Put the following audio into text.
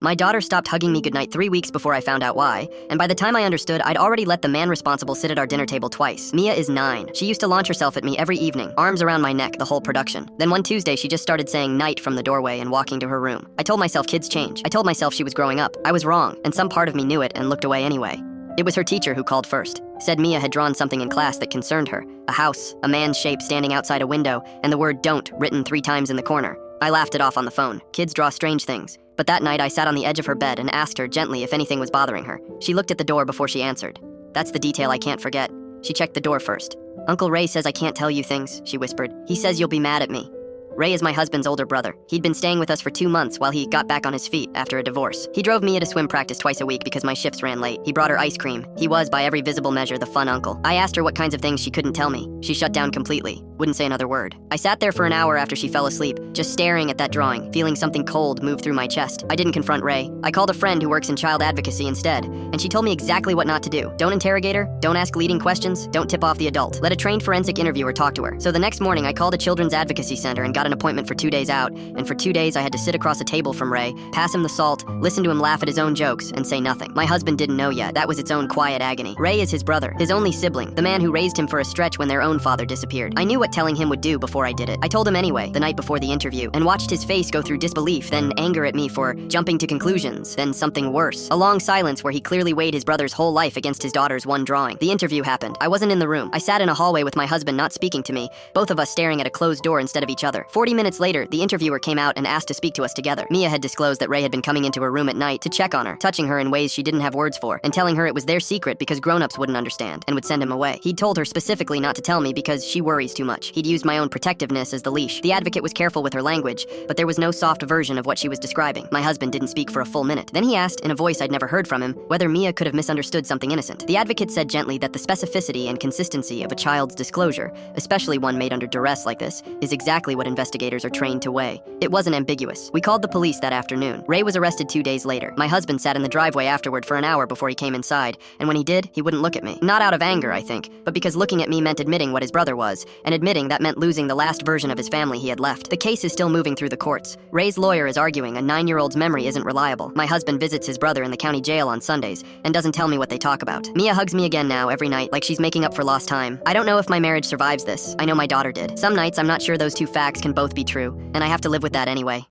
My daughter stopped hugging me goodnight 3 weeks before I found out why, and by the time I understood, I'd already let the man responsible sit at our dinner table twice. Mia is 9. She used to launch herself at me every evening, arms around my neck, the whole production. Then one Tuesday, she just started saying night from the doorway and walking to her room. I told myself kids change. I told myself she was growing up. I was wrong, and some part of me knew it and looked away anyway. It was her teacher who called first. Said Mia had drawn something in class that concerned her. A house, a man's shape standing outside a window, and the word don't written 3 times in the corner. I laughed it off on the phone. Kids draw strange things. But that night I sat on the edge of her bed and asked her gently if anything was bothering her. She looked at the door before she answered. That's the detail I can't forget. She checked the door first. Uncle Ray says I can't tell you things, she whispered. He says you'll be mad at me. Ray is my husband's older brother. He'd been staying with us for 2 months while he got back on his feet after a divorce. He drove Mia to swim practice twice a week because my shifts ran late. He brought her ice cream. He was, by every visible measure, the fun uncle. I asked her what kinds of things she couldn't tell me. She shut down completely. Wouldn't say another word. I sat there for an hour after she fell asleep, just staring at that drawing, feeling something cold move through my chest. I didn't confront Ray. I called a friend who works in child advocacy instead, and she told me exactly what not to do. Don't interrogate her, don't ask leading questions, don't tip off the adult. Let a trained forensic interviewer talk to her. So the next morning, I called a children's advocacy center and got an appointment for 2 days out, and for 2 days I had to sit across a table from Ray, pass him the salt, listen to him laugh at his own jokes, and say nothing. My husband didn't know yet. That was its own quiet agony. Ray is his brother, his only sibling, the man who raised him for a stretch when their own father disappeared. I knew what telling him would do before I did it. I told him anyway, the night before the interview, and watched his face go through disbelief, then anger at me for jumping to conclusions, then something worse. A long silence where he clearly weighed his brother's whole life against his daughter's one drawing. The interview happened. I wasn't in the room. I sat in a hallway with my husband not speaking to me, both of us staring at a closed door instead of each other. 40 minutes later, the interviewer came out and asked to speak to us together. Mia had disclosed that Ray had been coming into her room at night to check on her, touching her in ways she didn't have words for, and telling her it was their secret because grown-ups wouldn't understand and would send him away. He'd told her specifically not to tell me because she worries too much. He'd used my own protectiveness as the leash. The advocate was careful with her language, but there was no soft version of what she was describing. My husband didn't speak for a full minute. Then he asked, in a voice I'd never heard from him, whether Mia could have misunderstood something innocent. The advocate said gently that the specificity and consistency of a child's disclosure, especially one made under duress like this, is exactly what investigators are trained to weigh. It wasn't ambiguous. We called the police that afternoon. Ray was arrested 2 days later. My husband sat in the driveway afterward for an hour before he came inside, and when he did, he wouldn't look at me. Not out of anger, I think, but because looking at me meant admitting what his brother was, and admitting that meant losing the last version of his family he had left. The case is still moving through the courts. Ray's lawyer is arguing a 9-year-old's memory isn't reliable. My husband visits his brother in the county jail on Sundays, and doesn't tell me what they talk about. Mia hugs me again now every night, like she's making up for lost time. I don't know if my marriage survives this. I know my daughter did. Some nights I'm not sure those two facts can both be true, and I have to live with that anyway.